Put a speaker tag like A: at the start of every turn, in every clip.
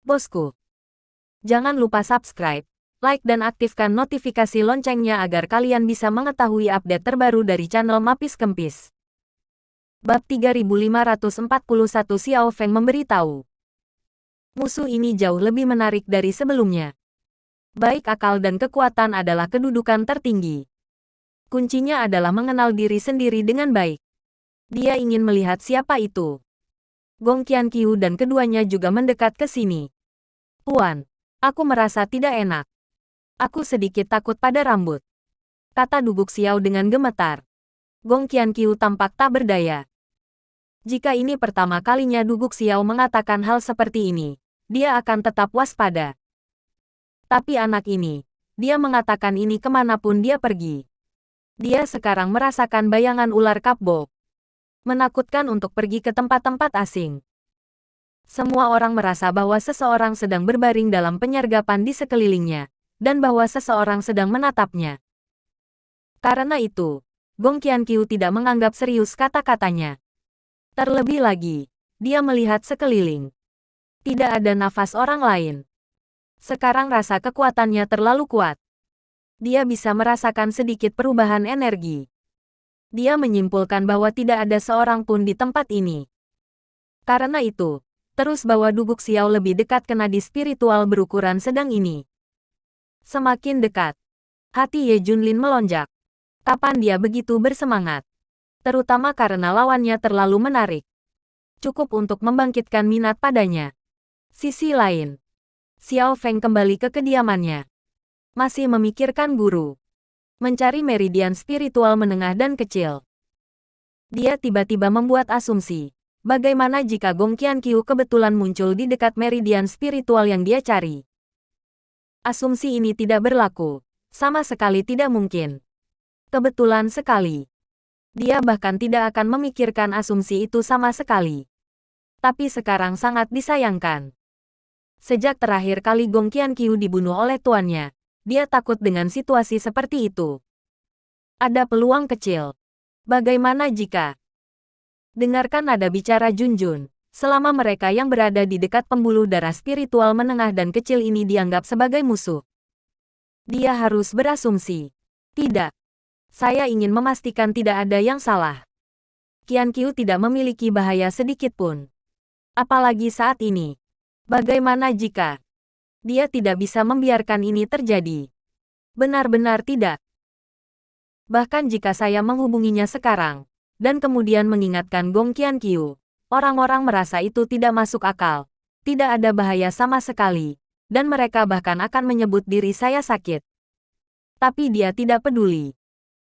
A: bosku. Jangan lupa subscribe, like dan aktifkan notifikasi loncengnya agar kalian bisa mengetahui update terbaru dari channel Mapis Kempis. Bab 3541 Xiao Feng memberitahu. Musuh ini jauh lebih menarik dari sebelumnya. Baik akal dan kekuatan adalah kedudukan tertinggi. Kuncinya adalah mengenal diri sendiri dengan baik. Dia ingin melihat siapa itu. Gong Qianqiu dan keduanya juga mendekat ke sini. Tuan, aku merasa tidak enak. Aku sedikit takut pada rambut, kata Duguk Xiao dengan gemetar. Gong Qianqiu tampak tak berdaya. Jika ini pertama kalinya Duguk Xiao mengatakan hal seperti ini, dia akan tetap waspada. Tapi anak ini, dia mengatakan ini kemanapun dia pergi. Dia sekarang merasakan bayangan ular kapbok. Menakutkan untuk pergi ke tempat-tempat asing. Semua orang merasa bahwa seseorang sedang berbaring dalam penyergapan di sekelilingnya, dan bahwa seseorang sedang menatapnya. Karena itu, Gong Qianqiu tidak menganggap serius kata-katanya. Terlebih lagi, dia melihat sekeliling. Tidak ada nafas orang lain. Sekarang rasa kekuatannya terlalu kuat. Dia bisa merasakan sedikit perubahan energi. Dia menyimpulkan bahwa tidak ada seorang pun di tempat ini. Karena itu, terus bawa Duguk Xiao lebih dekat ke nadi spiritual berukuran sedang ini. Semakin dekat, hati Ye Junlin melonjak. Kapan dia begitu bersemangat? Terutama karena lawannya terlalu menarik. Cukup untuk membangkitkan minat padanya. Sisi lain, Xiao Feng kembali ke kediamannya. Masih memikirkan guru. Mencari meridian spiritual menengah dan kecil. Dia tiba-tiba membuat asumsi. Bagaimana jika Gong Qianqiu kebetulan muncul di dekat meridian spiritual yang dia cari? Asumsi ini tidak berlaku. Sama sekali tidak mungkin. Kebetulan sekali. Dia bahkan tidak akan memikirkan asumsi itu sama sekali. Tapi sekarang sangat disayangkan. Sejak terakhir kali Gong Qianqiu dibunuh oleh tuannya, dia takut dengan situasi seperti itu. Ada peluang kecil. Bagaimana jika... Dengarkan nada bicara Junjun. Selama mereka yang berada di dekat pembuluh darah spiritual menengah dan kecil ini dianggap sebagai musuh, dia harus berasumsi. Tidak. Saya ingin memastikan tidak ada yang salah. Qianqiu tidak memiliki bahaya sedikit pun. Apalagi saat ini. Bagaimana jika dia tidak bisa membiarkan ini terjadi? Benar-benar tidak. Bahkan jika saya menghubunginya sekarang, dan kemudian mengingatkan Gong Qianqiu, orang-orang merasa itu tidak masuk akal, tidak ada bahaya sama sekali, dan mereka bahkan akan menyebut diri saya sakit. Tapi dia tidak peduli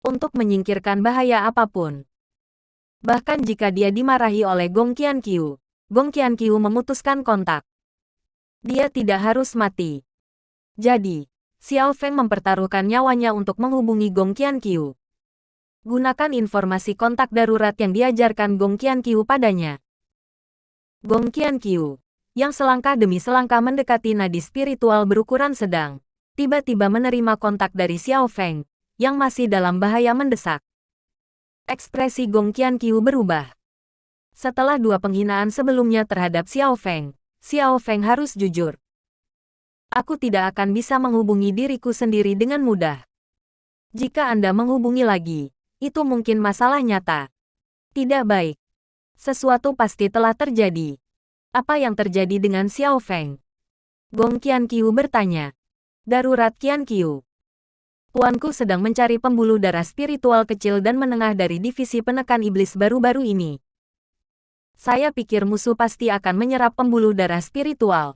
A: untuk menyingkirkan bahaya apapun. Bahkan jika dia dimarahi oleh Gong Qianqiu memutuskan kontak. Dia tidak harus mati. Jadi, Xiao Feng mempertaruhkan nyawanya untuk menghubungi Gong Qianqiu. Gunakan informasi kontak darurat yang diajarkan Gong Qianqiu padanya. Gong Qianqiu, yang selangkah demi selangkah mendekati nadi spiritual berukuran sedang, tiba-tiba menerima kontak dari Xiao Feng, yang masih dalam bahaya mendesak. Ekspresi Gong Qianqiu berubah. Setelah dua penghinaan sebelumnya terhadap Xiao Feng harus jujur. Aku tidak akan bisa menghubungi diriku sendiri dengan mudah. Jika Anda menghubungi lagi, itu mungkin masalah nyata. Tidak baik. Sesuatu pasti telah terjadi. Apa yang terjadi dengan Xiao Feng? Gong Qianqiu bertanya. Darurat Qianqiu. Tuanku sedang mencari pembuluh darah spiritual kecil dan menengah dari divisi penekan iblis baru-baru ini. Saya pikir musuh pasti akan menyerap pembuluh darah spiritual.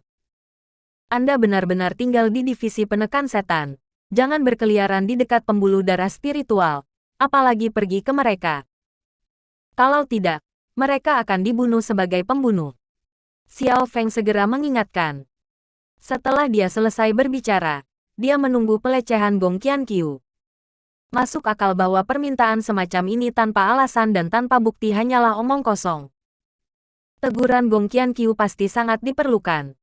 A: Anda benar-benar tinggal di divisi penekan setan. Jangan berkeliaran di dekat pembuluh darah spiritual. Apalagi pergi ke mereka. Kalau tidak, mereka akan dibunuh sebagai pembunuh. Xiao Feng segera mengingatkan. Setelah dia selesai berbicara, dia menunggu pelecehan Gong Qianqiu. Masuk akal bahwa permintaan semacam ini tanpa alasan dan tanpa bukti hanyalah omong kosong. Teguran Gong Qianqiu pasti sangat diperlukan.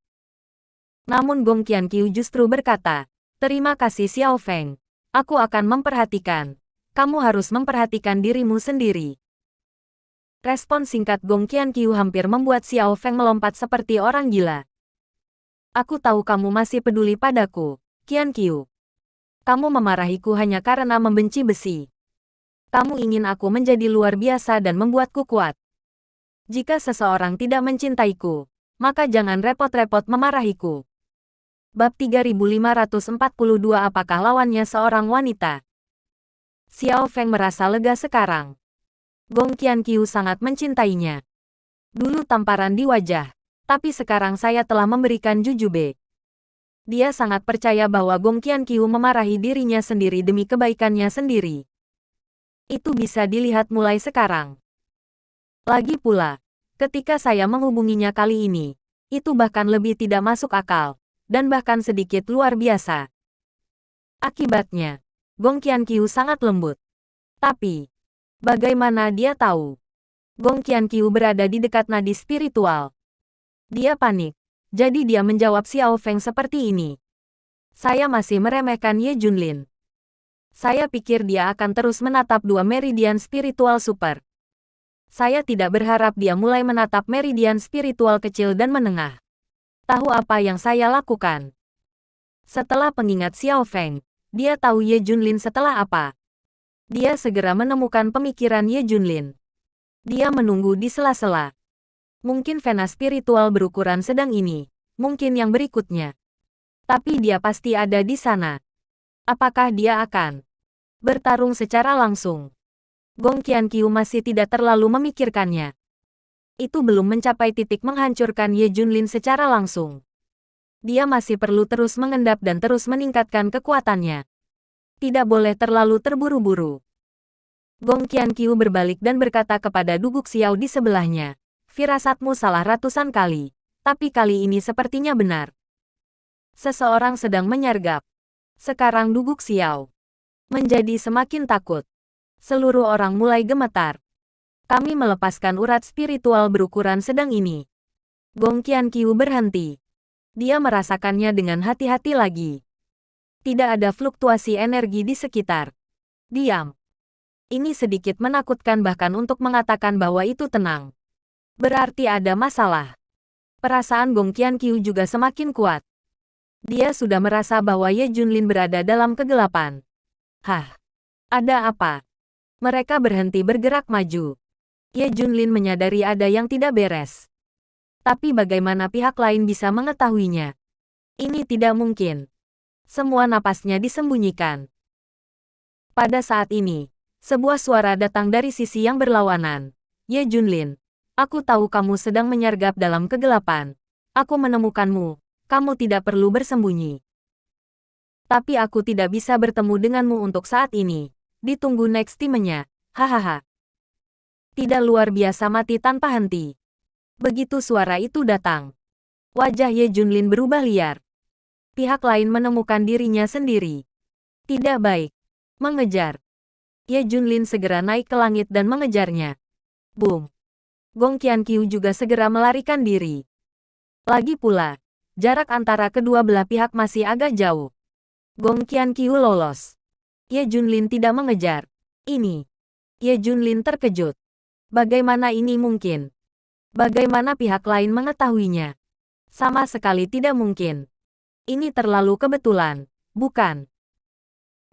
A: Namun Gong Qianqiu justru berkata, "Terima kasih Xiao Feng. Aku akan memperhatikan. Kamu harus memperhatikan dirimu sendiri." Respon singkat Gong Qianqiu hampir membuat Xiao Feng melompat seperti orang gila. Aku tahu kamu masih peduli padaku, Qian Qiu. Kamu memarahiku hanya karena membenci besi. Kamu ingin aku menjadi luar biasa dan membuatku kuat. Jika seseorang tidak mencintaiku, maka jangan repot-repot memarahiku. Bab 3542. Apakah lawannya seorang wanita? Xiao Feng merasa lega sekarang. Gong Qianqiu sangat mencintainya. Dulu tamparan di wajah, tapi sekarang saya telah memberikan jujube. Dia sangat percaya bahwa Gong Qianqiu memarahi dirinya sendiri demi kebaikannya sendiri. Itu bisa dilihat mulai sekarang. Lagi pula, ketika saya menghubunginya kali ini, itu bahkan lebih tidak masuk akal, dan bahkan sedikit luar biasa. Akibatnya, Gong Qianqiu sangat lembut. Tapi, bagaimana dia tahu? Gong Qianqiu berada di dekat nadi spiritual. Dia panik, jadi dia menjawab Xiao Feng seperti ini. Saya masih meremehkan Ye Junlin. Saya pikir dia akan terus menatap dua meridian spiritual super. Saya tidak berharap dia mulai menatap meridian spiritual kecil dan menengah. Tahu apa yang saya lakukan? Setelah pengingat Xiao Feng, dia tahu Ye Junlin setelah apa. Dia segera menemukan pemikiran Ye Junlin. Dia menunggu di sela-sela. Mungkin vena spiritual berukuran sedang ini, mungkin yang berikutnya. Tapi dia pasti ada di sana. Apakah dia akan bertarung secara langsung? Gong Qianqiu masih tidak terlalu memikirkannya. Itu belum mencapai titik menghancurkan Ye Junlin secara langsung. Dia masih perlu terus mengendap dan terus meningkatkan kekuatannya. Tidak boleh terlalu terburu-buru. Gong Qianqiu berbalik dan berkata kepada Duguk Xiao di sebelahnya. Firasatmu salah ratusan kali, tapi kali ini sepertinya benar. Seseorang sedang menyergap. Sekarang Duguk Xiao menjadi semakin takut. Seluruh orang mulai gemetar. Kami melepaskan urat spiritual berukuran sedang ini. Gong Qianqiu berhenti. Dia merasakannya dengan hati-hati lagi. Tidak ada fluktuasi energi di sekitar. Diam. Ini sedikit menakutkan bahkan untuk mengatakan bahwa itu tenang. Berarti ada masalah. Perasaan Gong Qianqiu juga semakin kuat. Dia sudah merasa bahwa Ye Junlin berada dalam kegelapan. Hah? Ada apa? Mereka berhenti bergerak maju. Ye Junlin menyadari ada yang tidak beres. Tapi bagaimana pihak lain bisa mengetahuinya? Ini tidak mungkin. Semua napasnya disembunyikan. Pada saat ini, sebuah suara datang dari sisi yang berlawanan. Ye Junlin. Aku tahu kamu sedang menyergap dalam kegelapan. Aku menemukanmu. Kamu tidak perlu bersembunyi. Tapi aku tidak bisa bertemu denganmu untuk saat ini. Ditunggu next time-nya. Hahaha. Tidak luar biasa mati tanpa henti. Begitu suara itu datang, wajah Ye Junlin berubah liar. Pihak lain menemukan dirinya sendiri. Tidak baik. Mengejar. Ye Junlin segera naik ke langit dan mengejarnya. Boom. Gong Qianqiu juga segera melarikan diri. Lagi pula, jarak antara kedua belah pihak masih agak jauh. Gong Qianqiu lolos. Ye Junlin tidak mengejar. Ini. Ye Junlin terkejut. Bagaimana ini mungkin? Bagaimana pihak lain mengetahuinya? Sama sekali tidak mungkin. Ini terlalu kebetulan, bukan?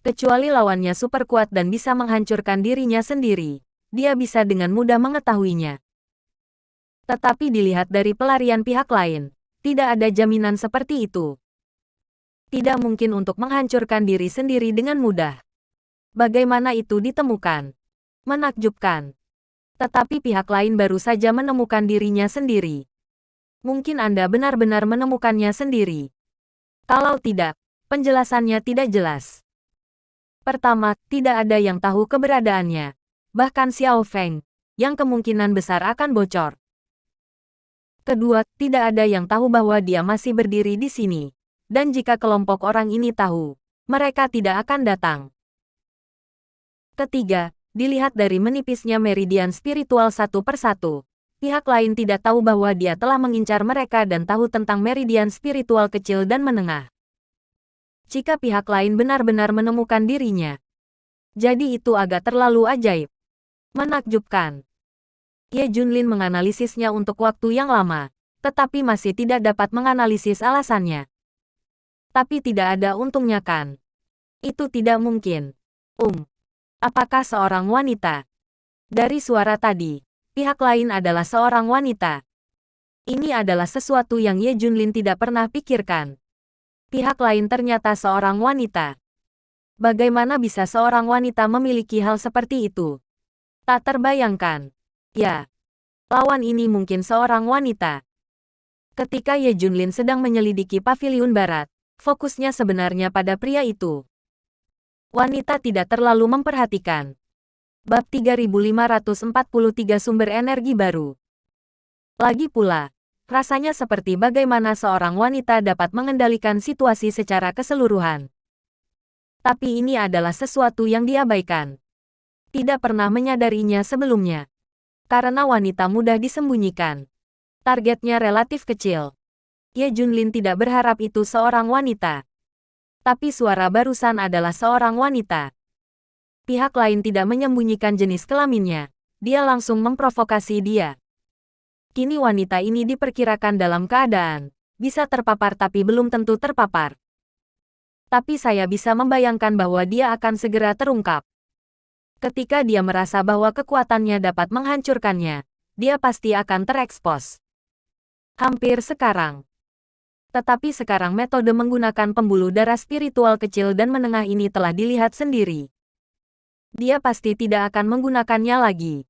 A: Kecuali lawannya super kuat dan bisa menghancurkan dirinya sendiri, dia bisa dengan mudah mengetahuinya. Tetapi dilihat dari pelarian pihak lain, tidak ada jaminan seperti itu. Tidak mungkin untuk menghancurkan diri sendiri dengan mudah. Bagaimana itu ditemukan? Menakjubkan. Tetapi pihak lain baru saja menemukan dirinya sendiri. Mungkin Anda benar-benar menemukannya sendiri. Kalau tidak, penjelasannya tidak jelas. Pertama, tidak ada yang tahu keberadaannya. Bahkan Xiao Feng, yang kemungkinan besar akan bocor. Kedua, tidak ada yang tahu bahwa dia masih berdiri di sini. Dan jika kelompok orang ini tahu, mereka tidak akan datang. Ketiga, dilihat dari menipisnya meridian spiritual satu persatu, pihak lain tidak tahu bahwa dia telah mengincar mereka dan tahu tentang meridian spiritual kecil dan menengah. Jika pihak lain benar-benar menemukan dirinya, jadi itu agak terlalu ajaib. Menakjubkan. Ye Junlin menganalisisnya untuk waktu yang lama. tetapi masih tidak dapat menganalisis alasannya. Tapi tidak ada untungnya kan? Itu tidak mungkin. Apakah seorang wanita? Dari suara tadi, pihak lain adalah seorang wanita. Ini adalah sesuatu yang Ye Junlin tidak pernah pikirkan. Pihak lain ternyata seorang wanita. Bagaimana bisa seorang wanita memiliki hal seperti itu? Tak terbayangkan. Ya, lawan ini mungkin seorang wanita. Ketika Ye Junlin sedang menyelidiki paviliun barat, fokusnya sebenarnya pada pria itu. Wanita tidak terlalu memperhatikan. Bab 3543 Sumber Energi Baru. Lagi pula, rasanya seperti bagaimana seorang wanita dapat mengendalikan situasi secara keseluruhan. Tapi ini adalah sesuatu yang diabaikan. Tidak pernah menyadarinya sebelumnya. Karena wanita mudah disembunyikan. Targetnya relatif kecil. Ye Junlin tidak berharap itu seorang wanita. Tapi suara barusan adalah seorang wanita. Pihak lain tidak menyembunyikan jenis kelaminnya. Dia langsung memprovokasi dia. Kini wanita ini diperkirakan dalam keadaan bisa terpapar tapi belum tentu terpapar. Tapi saya bisa membayangkan bahwa dia akan segera terungkap. Ketika dia merasa bahwa kekuatannya dapat menghancurkannya, dia pasti akan terekspos. Hampir sekarang. Tetapi sekarang metode menggunakan pembuluh darah spiritual kecil dan menengah ini telah dilihat sendiri. Dia pasti tidak akan menggunakannya lagi.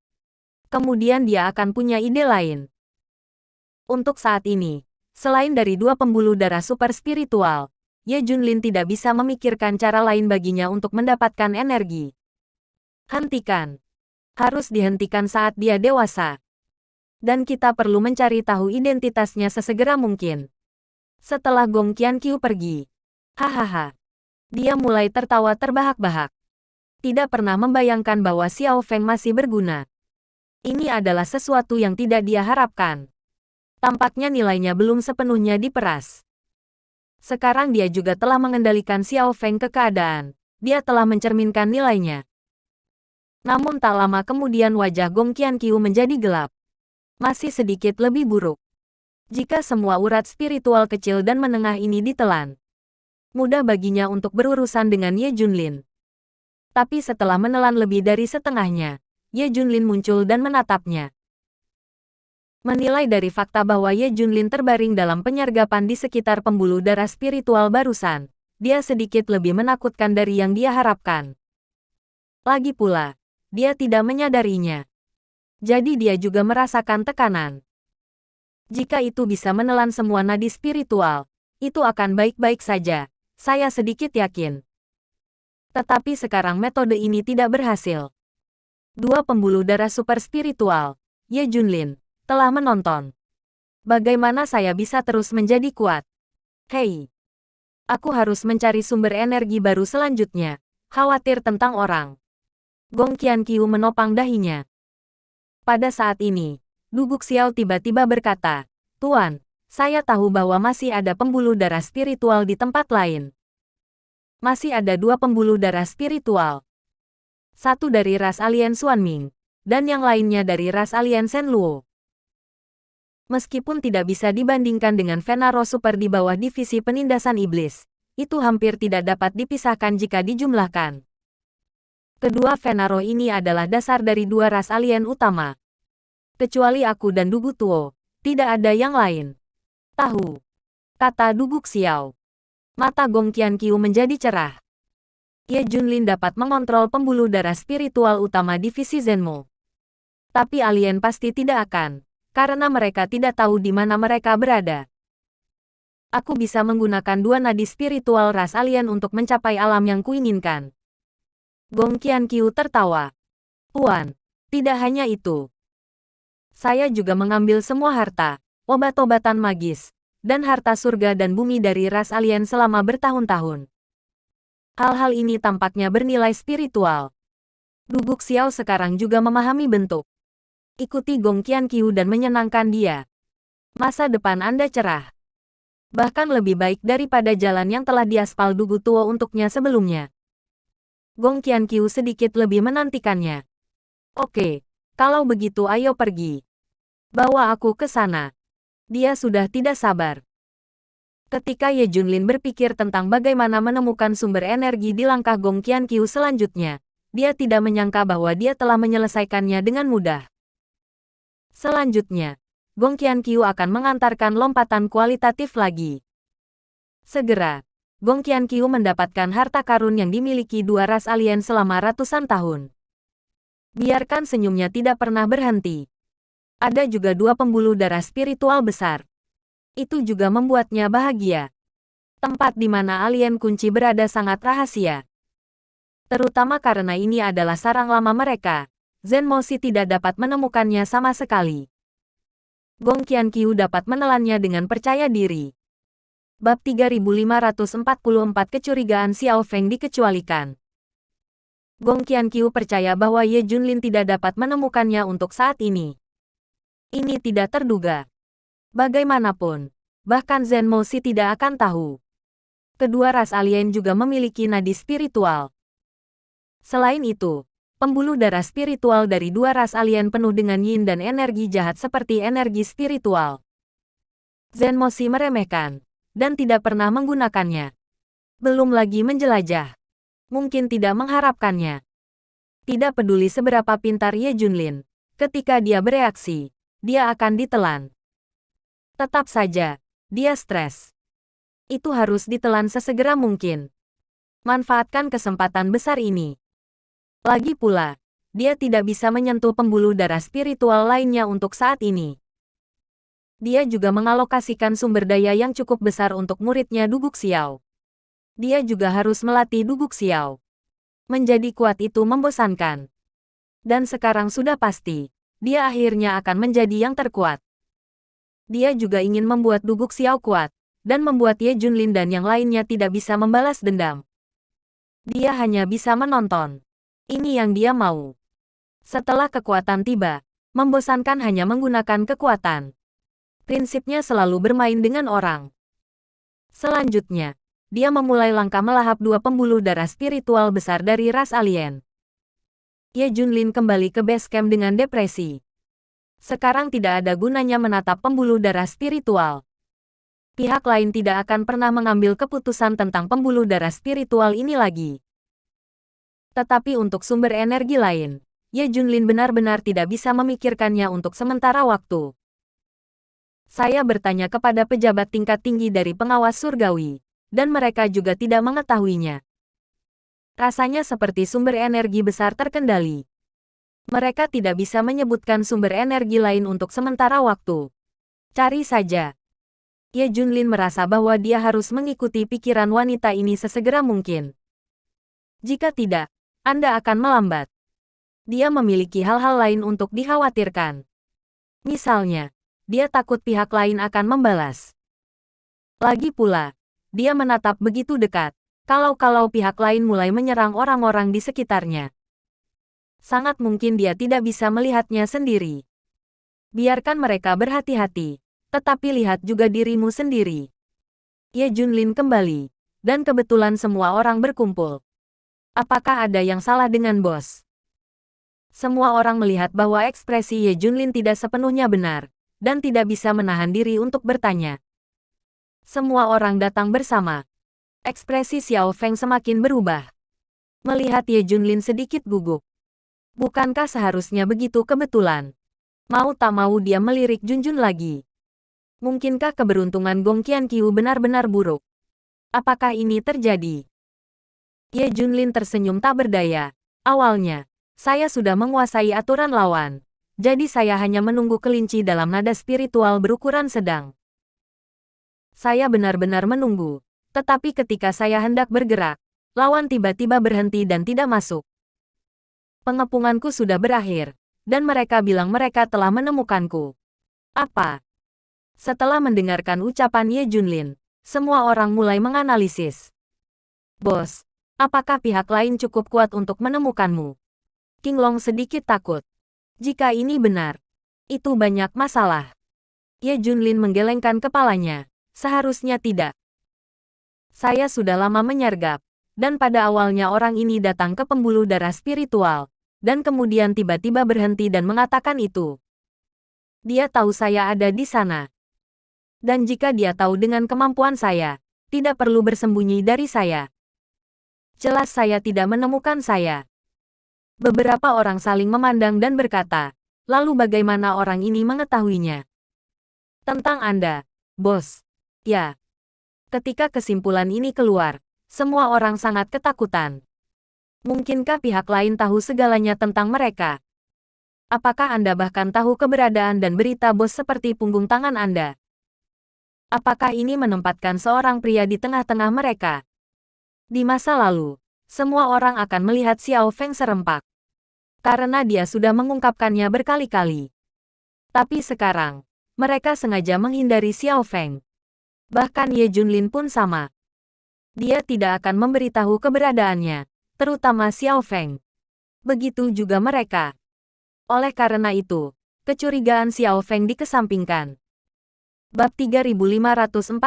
A: Kemudian dia akan punya ide lain. Untuk saat ini, selain dari dua pembuluh darah super spiritual, Ye Junlin tidak bisa memikirkan cara lain baginya untuk mendapatkan energi. Hentikan. Harus dihentikan saat dia dewasa. Dan kita perlu mencari tahu identitasnya sesegera mungkin. Setelah Gong Qianqiu pergi. Hahaha. Dia mulai tertawa terbahak-bahak. Tidak pernah membayangkan bahwa Xiao Feng masih berguna. Ini adalah sesuatu yang tidak dia harapkan. Tampaknya nilainya belum sepenuhnya diperas. Sekarang dia juga telah mengendalikan Xiao Feng ke keadaan. Dia telah mencerminkan nilainya. Namun tak lama kemudian wajah Gong Qianqiu menjadi gelap. Masih sedikit lebih buruk. Jika semua urat spiritual kecil dan menengah ini ditelan, mudah baginya untuk berurusan dengan Ye Junlin. Tapi setelah menelan lebih dari setengahnya, Ye Junlin muncul dan menatapnya. Menilai dari fakta bahwa Ye Junlin terbaring dalam penyergapan di sekitar pembuluh darah spiritual barusan, dia sedikit lebih menakutkan dari yang dia harapkan. Lagi pula, dia tidak menyadarinya. Jadi dia juga merasakan tekanan. Jika itu bisa menelan semua nadi spiritual, itu akan baik-baik saja, saya sedikit yakin. Tetapi sekarang metode ini tidak berhasil. Dua pembuluh darah super spiritual, Ye Junlin, telah menonton. Bagaimana saya bisa terus menjadi kuat? Hei! Aku harus mencari sumber energi baru selanjutnya. Khawatir tentang orang. Gong Qianqiu menopang dahinya. Pada saat ini, Du Guxiao tiba-tiba berkata, "Tuan, saya tahu bahwa masih ada pembuluh darah spiritual di tempat lain. Masih ada dua pembuluh darah spiritual. Satu dari ras alien Xuanming, dan yang lainnya dari ras alien Shenluo. Meskipun tidak bisa dibandingkan dengan Venaro Super di bawah divisi penindasan iblis, itu hampir tidak dapat dipisahkan jika dijumlahkan. Kedua Venaro ini adalah dasar dari dua ras alien utama. Kecuali aku dan Du Gutuo, tidak ada yang lain." "Tahu," kata Du Guxiao. Mata Gong Qianqiu menjadi cerah. Ye Junlin dapat mengontrol pembuluh darah spiritual utama divisi Zenmo. Tapi alien pasti tidak akan, karena mereka tidak tahu di mana mereka berada. Aku bisa menggunakan dua nadi spiritual ras alien untuk mencapai alam yang kuinginkan. Gong Qianqiu tertawa. "Tuan, tidak hanya itu. Saya juga mengambil semua harta, obat-obatan magis, dan harta surga dan bumi dari ras alien selama bertahun-tahun. Hal-hal ini tampaknya bernilai spiritual." Du Guxiao sekarang juga memahami bentuk. Ikuti Gong Qianqiu dan menyenangkan dia. Masa depan Anda cerah. Bahkan lebih baik daripada jalan yang telah diaspal Du Gutuo untuknya sebelumnya. Gong Qianqiu sedikit lebih menantikannya. "Oke, kalau begitu ayo pergi. Bawa aku ke sana." Dia sudah tidak sabar. Ketika Ye Junlin berpikir tentang bagaimana menemukan sumber energi di langkah Gong Qianqiu selanjutnya, dia tidak menyangka bahwa dia telah menyelesaikannya dengan mudah. Selanjutnya, Gong Qianqiu akan mengantarkan lompatan kualitatif lagi. Segera, Gong Qianqiu mendapatkan harta karun yang dimiliki dua ras alien selama ratusan tahun. Biarkan senyumnya tidak pernah berhenti. Ada juga dua pembuluh darah spiritual besar. Itu juga membuatnya bahagia. Tempat di mana alien kunci berada sangat rahasia. Terutama karena ini adalah sarang lama mereka, Zen Moshi tidak dapat menemukannya sama sekali. Gong Qianqiu dapat menelannya dengan percaya diri. Bab 3544 Kecurigaan Xiao Feng dikecualikan. Gong Qianqiu percaya bahwa Ye Junlin tidak dapat menemukannya untuk saat ini. Ini tidak terduga. Bagaimanapun, bahkan Zen Moshi tidak akan tahu. Kedua ras alien juga memiliki nadi spiritual. Selain itu, pembuluh darah spiritual dari dua ras alien penuh dengan yin dan energi jahat seperti energi spiritual. Zen Moshi meremehkan, dan tidak pernah menggunakannya. Belum lagi menjelajah. Mungkin tidak mengharapkannya. Tidak peduli seberapa pintar Ye Junlin, ketika dia bereaksi, dia akan ditelan. Tetap saja, dia stres. Itu harus ditelan sesegera mungkin. Manfaatkan kesempatan besar ini. Lagi pula, dia tidak bisa menyentuh pembuluh darah spiritual lainnya untuk saat ini. Dia juga mengalokasikan sumber daya yang cukup besar untuk muridnya Duguk Xiao. Dia juga harus melatih Duguk Xiao. Menjadi kuat itu membosankan. Dan sekarang sudah pasti, dia akhirnya akan menjadi yang terkuat. Dia juga ingin membuat Duguk Xiao kuat, dan membuat Ye Junlin dan yang lainnya tidak bisa membalas dendam. Dia hanya bisa menonton. Ini yang dia mau. Setelah kekuatan tiba, membosankan hanya menggunakan kekuatan. Prinsipnya selalu bermain dengan orang. Selanjutnya, dia memulai langkah melahap dua pembuluh darah spiritual besar dari ras alien. Ye Junlin kembali ke base camp dengan depresi. Sekarang tidak ada gunanya menatap pembuluh darah spiritual. Pihak lain tidak akan pernah mengambil keputusan tentang pembuluh darah spiritual ini lagi. Tetapi untuk sumber energi lain, Ye Junlin benar-benar tidak bisa memikirkannya untuk sementara waktu. Saya bertanya kepada pejabat tingkat tinggi dari pengawas surgawi, dan mereka juga tidak mengetahuinya. Rasanya seperti sumber energi besar terkendali. Mereka tidak bisa menyebutkan sumber energi lain untuk sementara waktu. Cari saja. Ye Junlin merasa bahwa dia harus mengikuti pikiran wanita ini sesegera mungkin. Jika tidak, Anda akan melambat. Dia memiliki hal-hal lain untuk dikhawatirkan. Misalnya, dia takut pihak lain akan membalas. Lagi pula, dia menatap begitu dekat, kalau pihak lain mulai menyerang orang-orang di sekitarnya. Sangat mungkin dia tidak bisa melihatnya sendiri. Biarkan mereka berhati-hati, tetapi lihat juga dirimu sendiri. Ye Junlin kembali, dan kebetulan semua orang berkumpul. Apakah ada yang salah dengan bos? Semua orang melihat bahwa ekspresi Ye Junlin tidak sepenuhnya benar, dan tidak bisa menahan diri untuk bertanya. Semua orang datang bersama. Ekspresi Xiao Feng semakin berubah. Melihat Ye Junlin sedikit gugup. Bukankah seharusnya begitu kebetulan? Mau tak mau dia melirik Junjun lagi. Mungkinkah keberuntungan Gong Qianqiu benar-benar buruk? Apakah ini terjadi? Ye Junlin tersenyum tak berdaya. Awalnya, saya sudah menguasai aturan lawan. Jadi saya hanya menunggu kelinci dalam nada spiritual berukuran sedang. Saya benar-benar menunggu. Tetapi ketika saya hendak bergerak, lawan tiba-tiba berhenti dan tidak masuk. Pengepunganku sudah berakhir, dan mereka bilang mereka telah menemukanku. Apa? Setelah mendengarkan ucapan Ye Junlin, semua orang mulai menganalisis. Bos, apakah pihak lain cukup kuat untuk menemukanmu? King Long sedikit takut. Jika ini benar, itu banyak masalah. Ye Junlin menggelengkan kepalanya. Seharusnya tidak. Saya sudah lama menyergap, dan pada awalnya orang ini datang ke pembuluh darah spiritual, dan kemudian tiba-tiba berhenti dan mengatakan itu. Dia tahu saya ada di sana. Dan jika dia tahu dengan kemampuan saya, tidak perlu bersembunyi dari saya. Jelas saya tidak menemukan saya. Beberapa orang saling memandang dan berkata, lalu bagaimana orang ini mengetahuinya? Tentang Anda, bos. Ya. Ketika kesimpulan ini keluar, semua orang sangat ketakutan. Mungkinkah pihak lain tahu segalanya tentang mereka? Apakah Anda bahkan tahu keberadaan dan berita bos seperti punggung tangan Anda? Apakah ini menempatkan seorang pria di tengah-tengah mereka? Di masa lalu, semua orang akan melihat Xiao Feng serempak. Karena dia sudah mengungkapkannya berkali-kali. Tapi sekarang, mereka sengaja menghindari Xiao Feng. Bahkan Ye Junlin pun sama. Dia tidak akan memberitahu keberadaannya, terutama Xiao Feng. Begitu juga mereka. Oleh karena itu, kecurigaan Xiao Feng dikesampingkan. Bab 3545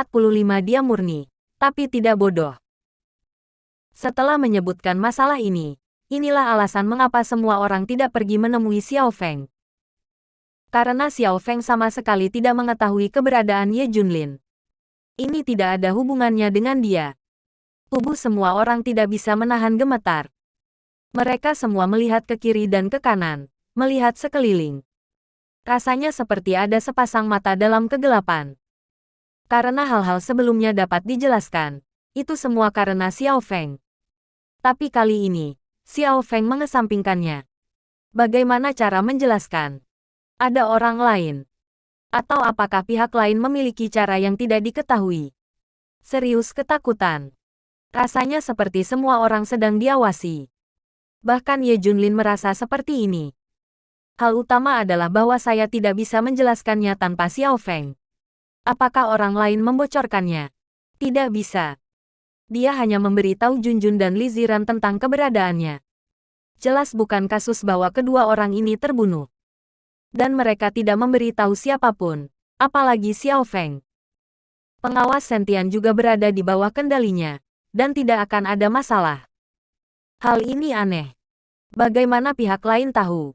A: dia murni, tapi tidak bodoh. Setelah menyebutkan masalah ini, inilah alasan mengapa semua orang tidak pergi menemui Xiao Feng. Karena Xiao Feng sama sekali tidak mengetahui keberadaan Ye Junlin. Ini tidak ada hubungannya dengan dia. Tubuh semua orang tidak bisa menahan gemetar. Mereka semua melihat ke kiri dan ke kanan, melihat sekeliling. Rasanya seperti ada sepasang mata dalam kegelapan. Karena hal-hal sebelumnya dapat dijelaskan, itu semua karena Xiao Feng. Tapi kali ini, Xiao Feng mengesampingkannya. Bagaimana cara menjelaskan? Ada orang lain? Atau apakah pihak lain memiliki cara yang tidak diketahui? Serius ketakutan. Rasanya seperti semua orang sedang diawasi. Bahkan Ye Junlin merasa seperti ini. Hal utama adalah bahwa saya tidak bisa menjelaskannya tanpa Xiao Feng. Apakah orang lain membocorkannya? Tidak bisa. Dia hanya memberitahu Junjun dan Li Ziran tentang keberadaannya. Jelas bukan kasus bahwa kedua orang ini terbunuh. Dan mereka tidak memberitahu siapapun, apalagi Xiao Feng. Pengawas Sentian juga berada di bawah kendalinya, dan tidak akan ada masalah. Hal ini aneh. Bagaimana pihak lain tahu?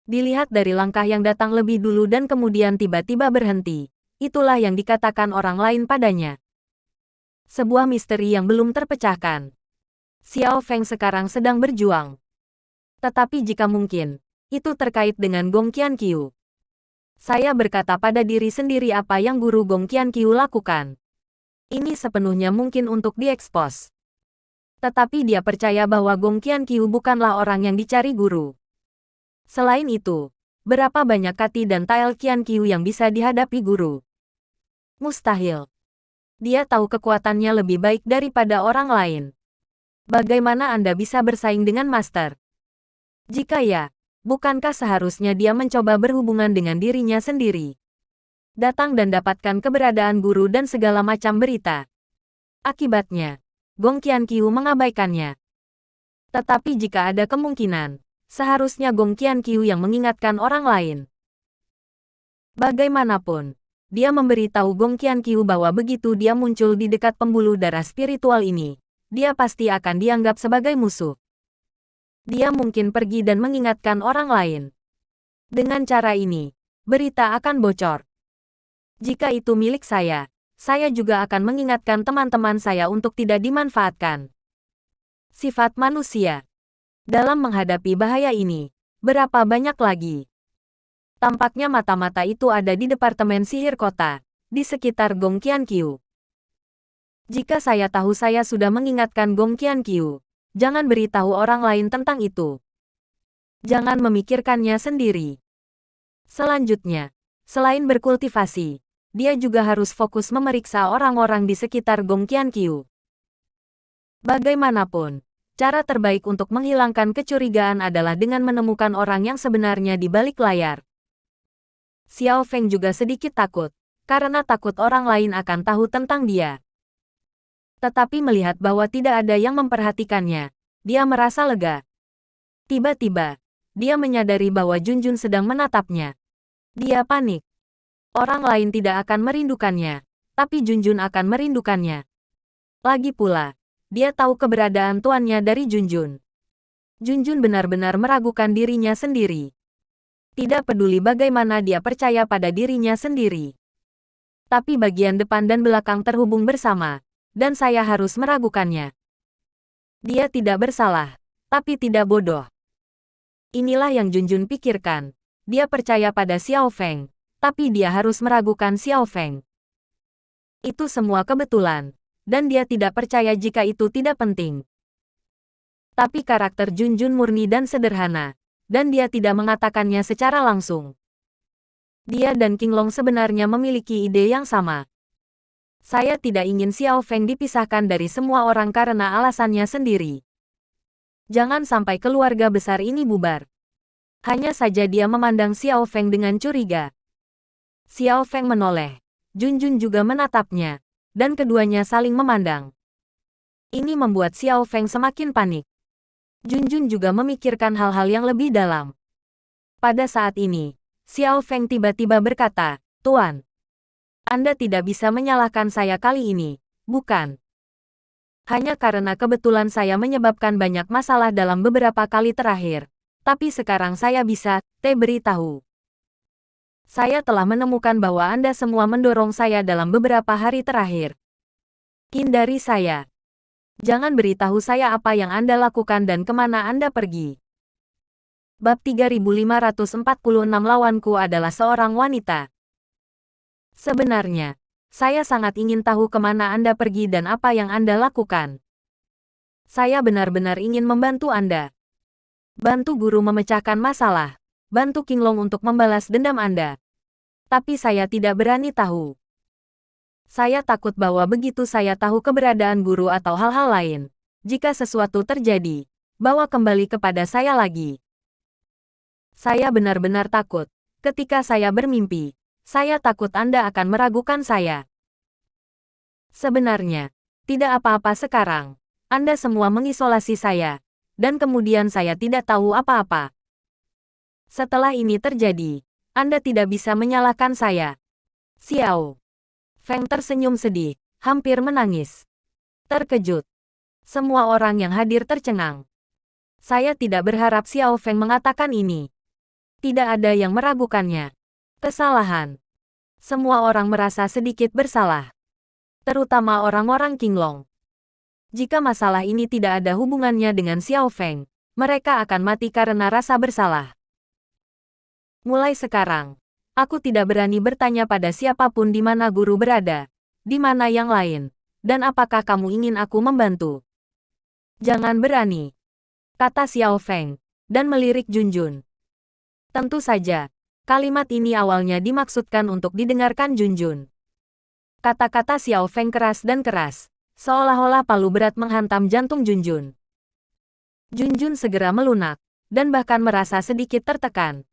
A: Dilihat dari langkah yang datang lebih dulu dan kemudian tiba-tiba berhenti, itulah yang dikatakan orang lain padanya. Sebuah misteri yang belum terpecahkan. Xiao Feng sekarang sedang berjuang. Tetapi jika mungkin, itu terkait dengan Gong Qianqiu. Saya berkata pada diri sendiri apa yang guru Gong Qianqiu lakukan. Ini sepenuhnya mungkin untuk diekspos. Tetapi dia percaya bahwa Gong Qianqiu bukanlah orang yang dicari guru. Selain itu, berapa banyak Kati dan Tael Qianqiu yang bisa dihadapi guru? Mustahil. Dia tahu kekuatannya lebih baik daripada orang lain. Bagaimana Anda bisa bersaing dengan Master? Jika ya, bukankah seharusnya dia mencoba berhubungan dengan dirinya sendiri? Datang dan dapatkan keberadaan guru dan segala macam berita. Akibatnya, Gong Qianqiu mengabaikannya. Tetapi jika ada kemungkinan, seharusnya Gong Qianqiu yang mengingatkan orang lain. Bagaimanapun, dia memberitahu Gong Qianqiu bahwa begitu dia muncul di dekat pembuluh darah spiritual ini, dia pasti akan dianggap sebagai musuh. Dia mungkin pergi dan mengingatkan orang lain. Dengan cara ini, berita akan bocor. Jika itu milik saya juga akan mengingatkan teman-teman saya untuk tidak dimanfaatkan. Sifat manusia. Dalam menghadapi bahaya ini, berapa banyak lagi? Tampaknya mata-mata itu ada di Departemen Sihir Kota, di sekitar Gong Qianqiu. Jika saya tahu saya sudah mengingatkan Gong Qianqiu, jangan beritahu orang lain tentang itu. Jangan memikirkannya sendiri. Selanjutnya, selain berkultivasi, dia juga harus fokus memeriksa orang-orang di sekitar Gong Qianqiu. Bagaimanapun, cara terbaik untuk menghilangkan kecurigaan adalah dengan menemukan orang yang sebenarnya di balik layar. Xiao Feng juga sedikit takut, karena takut orang lain akan tahu tentang dia. Tetapi melihat bahwa tidak ada yang memperhatikannya, dia merasa lega. Tiba-tiba, dia menyadari bahwa Junjun sedang menatapnya. Dia panik. Orang lain tidak akan merindukannya, tapi Junjun akan merindukannya. Lagi pula, dia tahu keberadaan tuannya dari Junjun. Junjun benar-benar meragukan dirinya sendiri. Tidak peduli bagaimana dia percaya pada dirinya sendiri. Tapi bagian depan dan belakang terhubung bersama, dan saya harus meragukannya. Dia tidak bersalah, tapi tidak bodoh. Inilah yang Junjun pikirkan. Dia percaya pada Xiao Feng, tapi dia harus meragukan Xiao Feng. Itu semua kebetulan, dan dia tidak percaya jika itu tidak penting. Tapi karakter Junjun murni dan sederhana, dan dia tidak mengatakannya secara langsung. Dia dan Qinglong sebenarnya memiliki ide yang sama. Saya tidak ingin Xiao Feng dipisahkan dari semua orang karena alasannya sendiri. Jangan sampai keluarga besar ini bubar. Hanya saja dia memandang Xiao Feng dengan curiga. Xiao Feng menoleh. Junjun juga menatapnya, dan keduanya saling memandang. Ini membuat Xiao Feng semakin panik. Junjun juga memikirkan hal-hal yang lebih dalam. Pada saat ini, Xiao Feng tiba-tiba berkata, "Tuan, Anda tidak bisa menyalahkan saya kali ini, bukan? Hanya karena kebetulan saya menyebabkan banyak masalah dalam beberapa kali terakhir. Tapi sekarang saya bisa, beritahu. Saya telah menemukan bahwa Anda semua mendorong saya dalam beberapa hari terakhir. Hindari saya. Jangan beritahu saya apa yang Anda lakukan dan kemana Anda pergi." Bab 3546 lawanku adalah seorang wanita. Sebenarnya, saya sangat ingin tahu kemana Anda pergi dan apa yang Anda lakukan. Saya benar-benar ingin membantu Anda. Bantu guru memecahkan masalah. Bantu Qinglong untuk membalas dendam Anda. Tapi saya tidak berani tahu. Saya takut bahwa begitu saya tahu keberadaan guru atau hal-hal lain, jika sesuatu terjadi, bawa kembali kepada saya lagi. Saya benar-benar takut. Ketika saya bermimpi, saya takut Anda akan meragukan saya. Sebenarnya, tidak apa-apa sekarang. Anda semua mengisolasi saya, dan kemudian saya tidak tahu apa-apa. Setelah ini terjadi, Anda tidak bisa menyalahkan saya. Xiao Feng tersenyum sedih, hampir menangis. Terkejut. Semua orang yang hadir tercengang. Saya tidak berharap Xiao Feng mengatakan ini. Tidak ada yang meragukannya. Kesalahan. Semua orang merasa sedikit bersalah. Terutama orang-orang Qinglong. Jika masalah ini tidak ada hubungannya dengan Xiao Feng, mereka akan mati karena rasa bersalah. Mulai sekarang, aku tidak berani bertanya pada siapapun di mana guru berada, di mana yang lain, dan apakah kamu ingin aku membantu. Jangan berani, kata Xiao Feng, dan melirik Junjun. Tentu saja, kalimat ini awalnya dimaksudkan untuk didengarkan Junjun. Kata-kata Xiao Feng keras dan keras, seolah-olah palu berat menghantam jantung Junjun. Junjun segera melunak, dan bahkan merasa sedikit tertekan.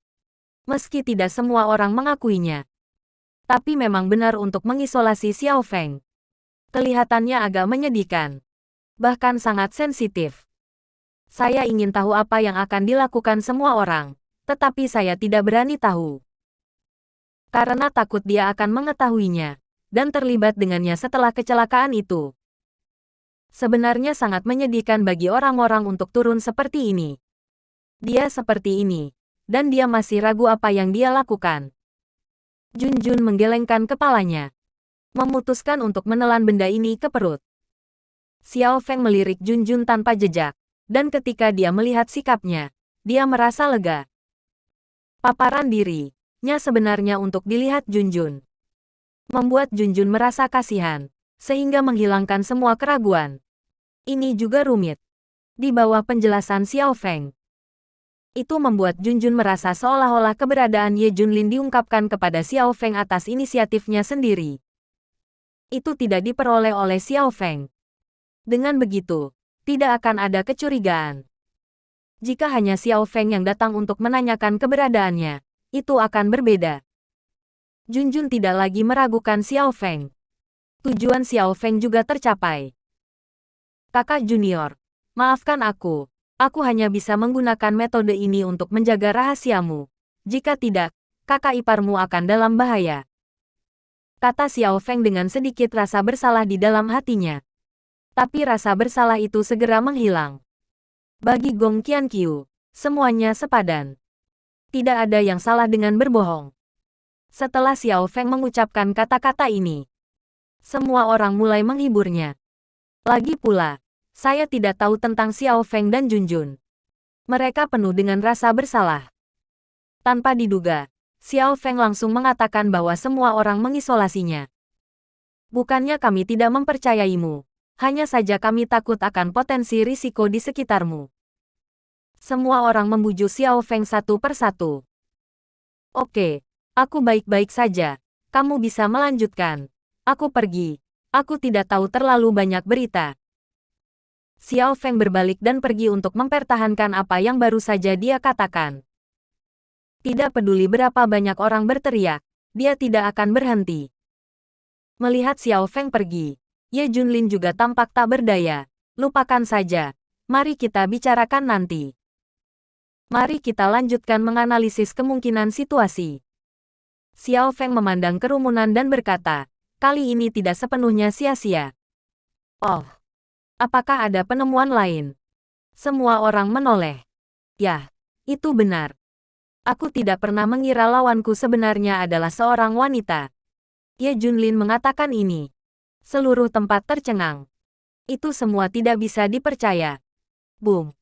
A: Meski tidak semua orang mengakuinya. Tapi memang benar untuk mengisolasi Xiao Feng. Kelihatannya agak menyedihkan. Bahkan sangat sensitif. Saya ingin tahu apa yang akan dilakukan semua orang, tetapi saya tidak berani tahu. Karena takut dia akan mengetahuinya, dan terlibat dengannya setelah kecelakaan itu. Sebenarnya sangat menyedihkan bagi orang-orang untuk turun seperti ini. Dia seperti ini. Dan dia masih ragu apa yang dia lakukan. Junjun menggelengkan kepalanya. Memutuskan untuk menelan benda ini ke perut. Xiao Feng melirik Junjun tanpa jejak. Dan ketika dia melihat sikapnya, dia merasa lega. Paparan dirinya sebenarnya untuk dilihat Junjun. Membuat Junjun merasa kasihan, sehingga menghilangkan semua keraguan. Ini juga rumit. Di bawah penjelasan Xiao Feng. Itu membuat Junjun merasa seolah-olah keberadaan Ye Junlin diungkapkan kepada Xiao Feng atas inisiatifnya sendiri. Itu tidak diperoleh oleh Xiao Feng. Dengan begitu, tidak akan ada kecurigaan. Jika hanya Xiao Feng yang datang untuk menanyakan keberadaannya, itu akan berbeda. Junjun tidak lagi meragukan Xiao Feng. Tujuan Xiao Feng juga tercapai. Kakak junior, maafkan aku. Aku hanya bisa menggunakan metode ini untuk menjaga rahasiamu. Jika tidak, kakak iparmu akan dalam bahaya. Kata Xiao Feng dengan sedikit rasa bersalah di dalam hatinya. Tapi rasa bersalah itu segera menghilang. Bagi Gong Qianqiu, semuanya sepadan. Tidak ada yang salah dengan berbohong. Setelah Xiao Feng mengucapkan kata-kata ini, semua orang mulai menghiburnya. Lagi pula, saya tidak tahu tentang Xiao Feng dan Junjun. Mereka penuh dengan rasa bersalah. Tanpa diduga, Xiao Feng langsung mengatakan bahwa semua orang mengisolasinya. Bukannya kami tidak mempercayaimu, hanya saja kami takut akan potensi risiko di sekitarmu. Semua orang membujuk Xiao Feng satu persatu. Oke, aku baik-baik saja. Kamu bisa melanjutkan. Aku pergi. Aku tidak tahu terlalu banyak berita. Xiao Feng berbalik dan pergi untuk mempertahankan apa yang baru saja dia katakan. Tidak peduli berapa banyak orang berteriak, dia tidak akan berhenti. Melihat Xiao Feng pergi, Ye Junlin juga tampak tak berdaya. Lupakan saja. Mari kita bicarakan nanti. Mari kita lanjutkan menganalisis kemungkinan situasi. Xiao Feng memandang kerumunan dan berkata, kali ini tidak sepenuhnya sia-sia. Oh, apakah ada penemuan lain? Semua orang menoleh. Ya, itu benar. Aku tidak pernah mengira lawanku sebenarnya adalah seorang wanita. Ye Junlin mengatakan ini. Seluruh tempat tercengang. Itu semua tidak bisa dipercaya. Boom.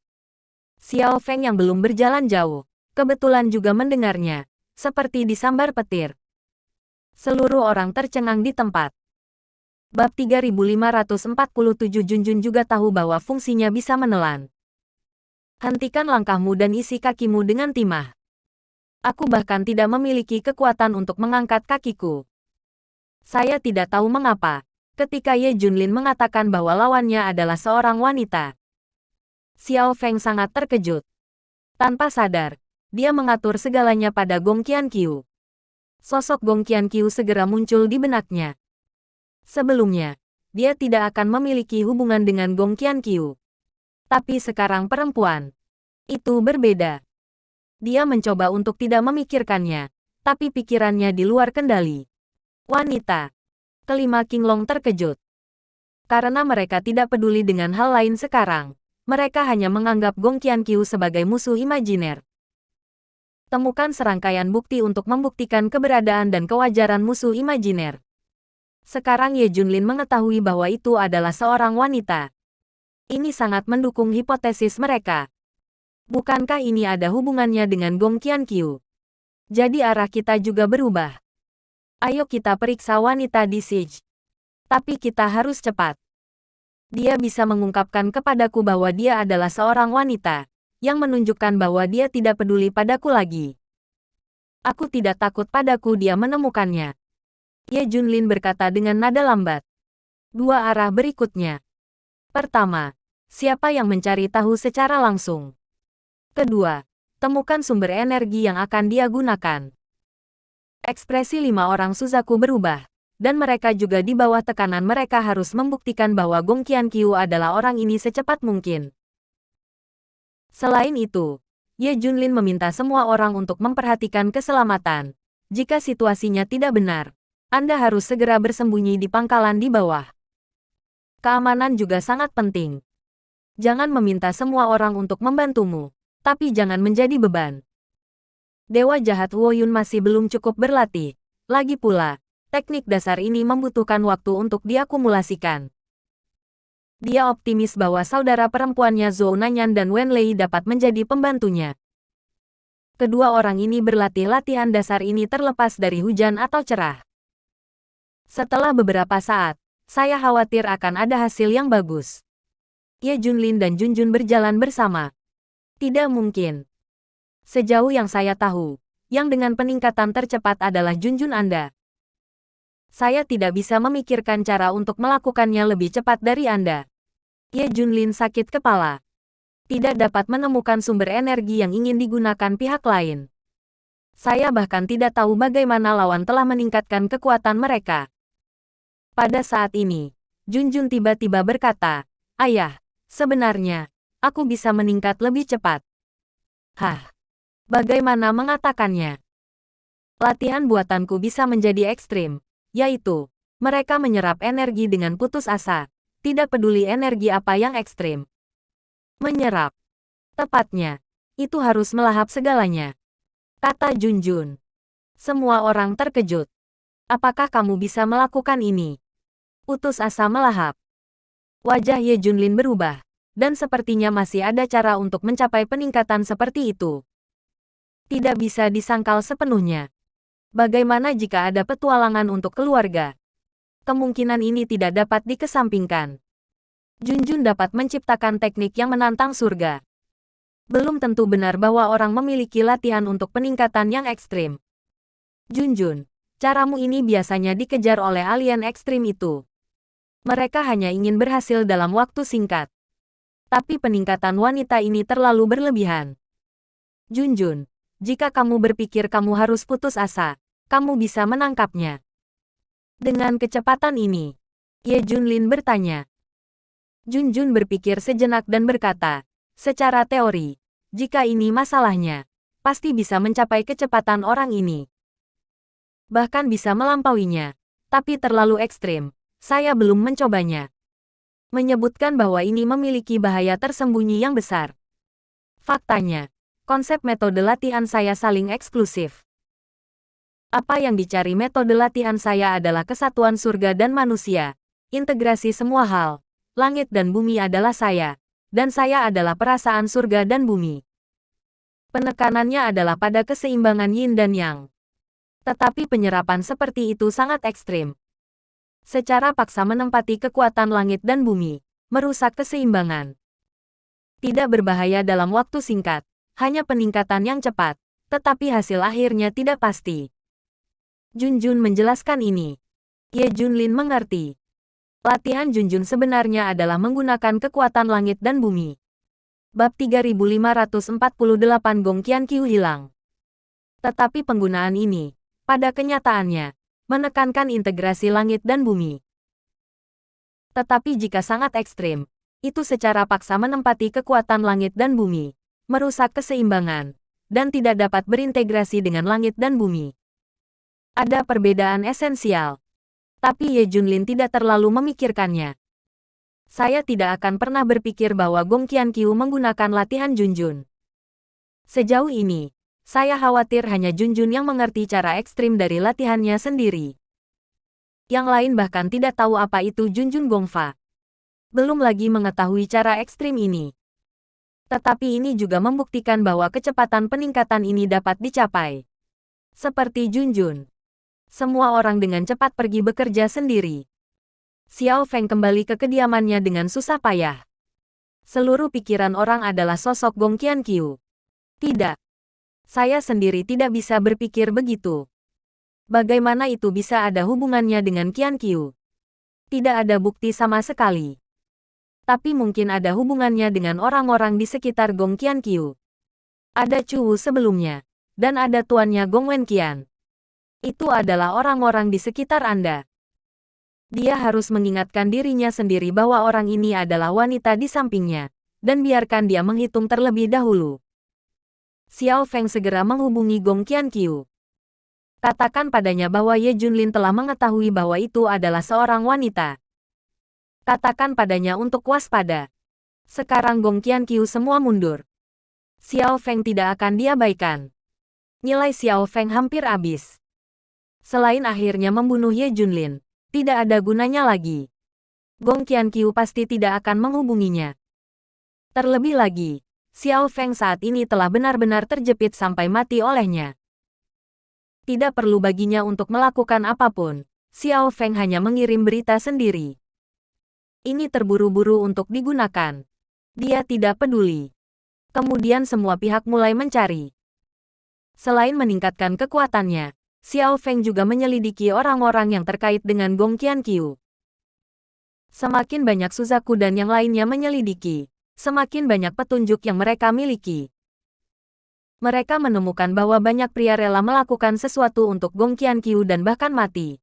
A: Xiao Feng yang belum berjalan jauh, kebetulan juga mendengarnya, seperti disambar petir. Seluruh orang tercengang di tempat. Bab 3547 Junjun juga tahu bahwa fungsinya bisa menelan. Hentikan langkahmu dan isi kakimu dengan timah. Aku bahkan tidak memiliki kekuatan untuk mengangkat kakiku. Saya tidak tahu mengapa, ketika Ye Junlin mengatakan bahwa lawannya adalah seorang wanita. Xiao Feng sangat terkejut. Tanpa sadar, dia mengatur segalanya pada Gong Qianqiu. Sosok Gong Qianqiu segera muncul di benaknya. Sebelumnya, dia tidak akan memiliki hubungan dengan Gong Qianqiu. Tapi sekarang perempuan. Itu berbeda. Dia mencoba untuk tidak memikirkannya, tapi pikirannya di luar kendali. Wanita. Kelima Qinglong terkejut. Karena mereka tidak peduli dengan hal lain sekarang, mereka hanya menganggap Gong Qianqiu sebagai musuh imajiner. Temukan serangkaian bukti untuk membuktikan keberadaan dan kewajaran musuh imajiner. Sekarang Ye Junlin mengetahui bahwa itu adalah seorang wanita. Ini sangat mendukung hipotesis mereka. Bukankah ini ada hubungannya dengan Gong Qianqiu? Jadi arah kita juga berubah. Ayo kita periksa wanita di Siege. Tapi kita harus cepat. Dia bisa mengungkapkan kepadaku bahwa dia adalah seorang wanita, yang menunjukkan bahwa dia tidak peduli padaku lagi. Aku tidak takut padaku dia menemukannya. Ye Junlin berkata dengan nada lambat. Dua arah berikutnya. Pertama, siapa yang mencari tahu secara langsung? Kedua, temukan sumber energi yang akan dia gunakan. Ekspresi 5 orang Suzaku berubah, dan mereka juga di bawah tekanan mereka harus membuktikan bahwa Gong Qianqiu adalah orang ini secepat mungkin. Selain itu, Ye Junlin meminta semua orang untuk memperhatikan keselamatan. Jika situasinya tidak benar, Anda harus segera bersembunyi di pangkalan di bawah. Keamanan juga sangat penting. Jangan meminta semua orang untuk membantumu, tapi jangan menjadi beban. Dewa jahat Woyun masih belum cukup berlatih. Lagi pula, teknik dasar ini membutuhkan waktu untuk diakumulasikan. Dia optimis bahwa saudara perempuannya Zhou Nanyan dan Wen Lei dapat menjadi pembantunya. Kedua orang ini berlatih latihan dasar ini terlepas dari hujan atau cerah. Setelah beberapa saat, saya khawatir akan ada hasil yang bagus. Ye Junlin dan Junjun berjalan bersama. Tidak mungkin. Sejauh yang saya tahu, yang dengan peningkatan tercepat adalah Junjun Anda. Saya tidak bisa memikirkan cara untuk melakukannya lebih cepat dari Anda. Ye Junlin sakit kepala. Tidak dapat menemukan sumber energi yang ingin digunakan pihak lain. Saya bahkan tidak tahu bagaimana lawan telah meningkatkan kekuatan mereka. Pada saat ini, Junjun tiba-tiba berkata, Ayah, sebenarnya, aku bisa meningkat lebih cepat. Hah? Bagaimana mengatakannya? Latihan buatanku bisa menjadi ekstrim, yaitu, mereka menyerap energi dengan putus asa, tidak peduli energi apa yang ekstrim. Menyerap. Tepatnya, itu harus melahap segalanya. Kata Junjun. Semua orang terkejut. Apakah kamu bisa melakukan ini? Utus asa melahap. Wajah Ye Junlin berubah, dan sepertinya masih ada cara untuk mencapai peningkatan seperti itu. Tidak bisa disangkal sepenuhnya. Bagaimana jika ada petualangan untuk keluarga? Kemungkinan ini tidak dapat dikesampingkan. Junjun dapat menciptakan teknik yang menantang surga. Belum tentu benar bahwa orang memiliki latihan untuk peningkatan yang ekstrim. Junjun, caramu ini biasanya dikejar oleh alien ekstrim itu. Mereka hanya ingin berhasil dalam waktu singkat. Tapi peningkatan wanita ini terlalu berlebihan. Junjun, jika kamu berpikir kamu harus putus asa, kamu bisa menangkapnya. Dengan kecepatan ini, Ye Junlin bertanya. Junjun berpikir sejenak dan berkata, secara teori, jika ini masalahnya, pasti bisa mencapai kecepatan orang ini. Bahkan bisa melampauinya, tapi terlalu ekstrim. Saya belum mencobanya. Menyebutkan bahwa ini memiliki bahaya tersembunyi yang besar. Faktanya, konsep metode latihan saya saling eksklusif. Apa yang dicari metode latihan saya adalah kesatuan surga dan manusia, integrasi semua hal, langit dan bumi adalah saya, dan saya adalah perasaan surga dan bumi. Penekanannya adalah pada keseimbangan yin dan yang. Tetapi penyerapan seperti itu sangat ekstrim. Secara paksa menempati kekuatan langit dan bumi, merusak keseimbangan. Tidak berbahaya dalam waktu singkat, hanya peningkatan yang cepat, tetapi hasil akhirnya tidak pasti. Junjun menjelaskan ini. Ye Junlin mengerti. Latihan Junjun sebenarnya adalah menggunakan kekuatan langit dan bumi. Bab 3548 Gong Qianqiu hilang. Tetapi penggunaan ini, pada kenyataannya, menekankan integrasi langit dan bumi. Tetapi jika sangat ekstrim, itu secara paksa menempati kekuatan langit dan bumi, merusak keseimbangan, dan tidak dapat berintegrasi dengan langit dan bumi. Ada perbedaan esensial. Tapi Ye Junlin tidak terlalu memikirkannya. Saya tidak akan pernah berpikir bahwa Gong Qianqiu menggunakan latihan Junjun. Sejauh ini, saya khawatir hanya Junjun yang mengerti cara ekstrim dari latihannya sendiri. Yang lain bahkan tidak tahu apa itu Junjun Gongfa. Belum lagi mengetahui cara ekstrim ini. Tetapi ini juga membuktikan bahwa kecepatan peningkatan ini dapat dicapai. Seperti Junjun. Semua orang dengan cepat pergi bekerja sendiri. Xiao Feng kembali ke kediamannya dengan susah payah. Seluruh pikiran orang adalah sosok Gong Qianqiu. Tidak. Saya sendiri tidak bisa berpikir begitu. Bagaimana itu bisa ada hubungannya dengan Qianqiu? Tidak ada bukti sama sekali. Tapi mungkin ada hubungannya dengan orang-orang di sekitar Gong Qianqiu. Ada Chu Wu sebelumnya, dan ada tuannya Gong Wenqian. Itu adalah orang-orang di sekitar Anda. Dia harus mengingatkan dirinya sendiri bahwa orang ini adalah wanita di sampingnya, dan biarkan dia menghitung terlebih dahulu. Xiao Feng segera menghubungi Gong Qianqiu. Katakan padanya bahwa Ye Junlin telah mengetahui bahwa itu adalah seorang wanita. Katakan padanya untuk waspada. Sekarang Gong Qianqiu semua mundur. Xiao Feng tidak akan diabaikan. Nilai Xiao Feng hampir habis. Selain akhirnya membunuh Ye Junlin, tidak ada gunanya lagi. Gong Qianqiu pasti tidak akan menghubunginya. Terlebih lagi, Xiao Feng saat ini telah benar-benar terjepit sampai mati olehnya. Tidak perlu baginya untuk melakukan apapun. Xiao Feng hanya mengirim berita sendiri. Ini terburu-buru untuk digunakan. Dia tidak peduli. Kemudian semua pihak mulai mencari. Selain meningkatkan kekuatannya, Xiao Feng juga menyelidiki orang-orang yang terkait dengan Gong Qianqiu. Semakin banyak Suzaku dan yang lainnya menyelidiki, semakin banyak petunjuk yang mereka miliki. Mereka menemukan bahwa banyak pria rela melakukan sesuatu untuk Gong Qianqiu dan bahkan mati.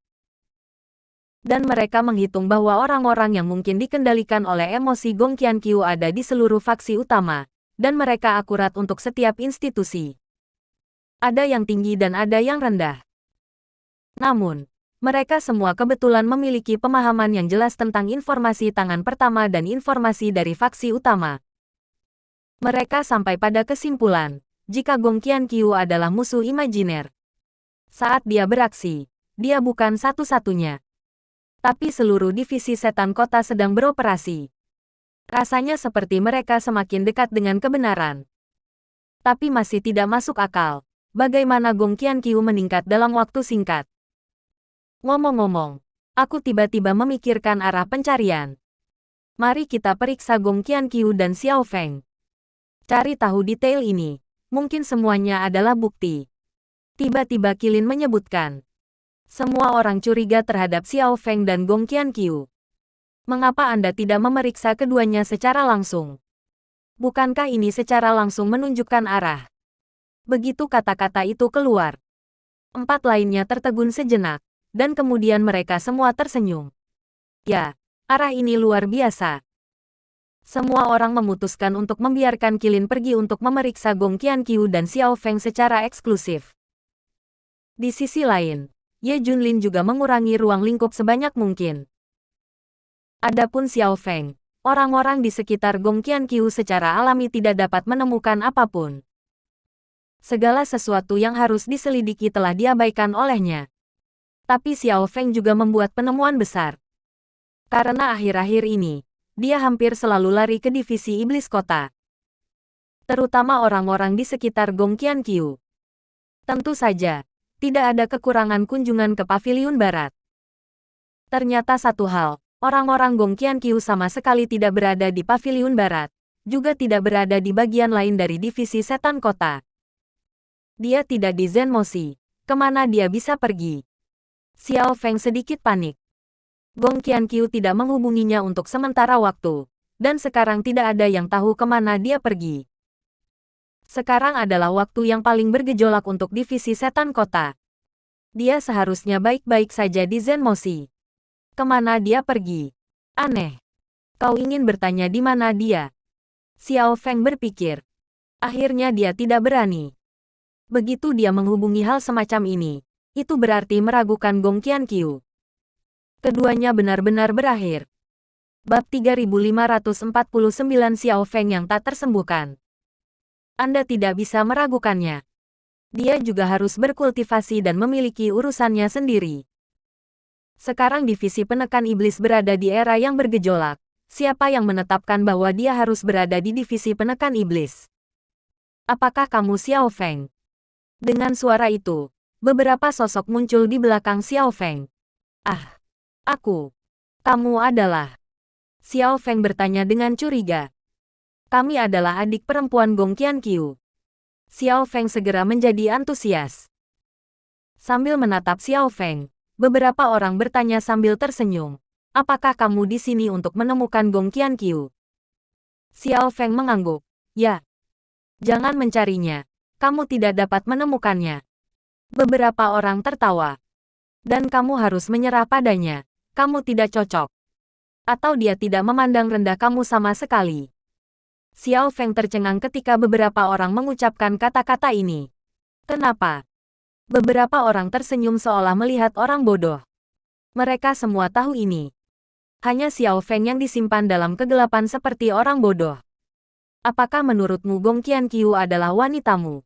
A: Dan mereka menghitung bahwa orang-orang yang mungkin dikendalikan oleh emosi Gong Qianqiu ada di seluruh faksi utama, dan mereka akurat untuk setiap institusi. Ada yang tinggi dan ada yang rendah. Namun, mereka semua kebetulan memiliki pemahaman yang jelas tentang informasi tangan pertama dan informasi dari faksi utama. Mereka sampai pada kesimpulan, jika Gong Qianqiu adalah musuh imajiner. Saat dia beraksi, dia bukan satu-satunya. Tapi seluruh divisi setan kota sedang beroperasi. Rasanya seperti mereka semakin dekat dengan kebenaran. Tapi masih tidak masuk akal. Bagaimana Gong Qianqiu meningkat dalam waktu singkat? Ngomong-ngomong, aku tiba-tiba memikirkan arah pencarian. Mari kita periksa Gong Qianqiu dan Xiao Feng. Cari tahu detail ini. Mungkin semuanya adalah bukti. Tiba-tiba Qilin menyebutkan. Semua orang curiga terhadap Xiao Feng dan Gong Qianqiu. Mengapa Anda tidak memeriksa keduanya secara langsung? Bukankah ini secara langsung menunjukkan arah? Begitu kata-kata itu keluar, 4 lainnya tertegun sejenak, dan kemudian mereka semua tersenyum. Ya, arah ini luar biasa. Semua orang memutuskan untuk membiarkan Qilin pergi untuk memeriksa Gong Qianqiu dan Xiao Feng secara eksklusif. Di sisi lain, Ye Junlin juga mengurangi ruang lingkup sebanyak mungkin. Adapun Xiao Feng, orang-orang di sekitar Gong Qianqiu secara alami tidak dapat menemukan apapun. Segala sesuatu yang harus diselidiki telah diabaikan olehnya. Tapi Xiao Feng juga membuat penemuan besar. Karena akhir-akhir ini, dia hampir selalu lari ke divisi iblis kota. Terutama orang-orang di sekitar Gong Qianqiu. Tentu saja, tidak ada kekurangan kunjungan ke Paviliun Barat. Ternyata satu hal, orang-orang Gong Qianqiu sama sekali tidak berada di Paviliun Barat, juga tidak berada di bagian lain dari divisi setan kota. Dia tidak di Zenmoshi. Kemana dia bisa pergi? Xiao Feng sedikit panik. Gong Qianqiu tidak menghubunginya untuk sementara waktu, dan sekarang tidak ada yang tahu kemana dia pergi. Sekarang adalah waktu yang paling bergejolak untuk divisi setan kota. Dia seharusnya baik-baik saja di Zenmoshi. Kemana dia pergi? Aneh. Kau ingin bertanya di mana dia? Xiao Feng berpikir. Akhirnya dia tidak berani. Begitu dia menghubungi hal semacam ini, itu berarti meragukan Gong Qianqiu. Keduanya benar-benar berakhir. Bab 3549 Xiao Feng yang tak tersembuhkan. Anda tidak bisa meragukannya. Dia juga harus berkultivasi dan memiliki urusannya sendiri. Sekarang divisi penekan iblis berada di era yang bergejolak. Siapa yang menetapkan bahwa dia harus berada di divisi penekan iblis? Apakah kamu Xiao Feng? Dengan suara itu, beberapa sosok muncul di belakang Xiao Feng. Ah, aku. Kamu adalah... Xiao Feng bertanya dengan curiga. Kami adalah adik perempuan Gong Qianqiu. Xiao Feng segera menjadi antusias. Sambil menatap Xiao Feng, beberapa orang bertanya sambil tersenyum. Apakah kamu di sini untuk menemukan Gong Qianqiu? Xiao Feng mengangguk. Ya. Jangan mencarinya. Kamu tidak dapat menemukannya. Beberapa orang tertawa. Dan kamu harus menyerah padanya. Kamu tidak cocok. Atau dia tidak memandang rendah kamu sama sekali. Xiao Feng tercengang ketika beberapa orang mengucapkan kata-kata ini. Kenapa? Beberapa orang tersenyum seolah melihat orang bodoh. Mereka semua tahu ini. Hanya Xiao Feng yang disimpan dalam kegelapan seperti orang bodoh. Apakah menurutmu Gong Qianqiu adalah wanitamu?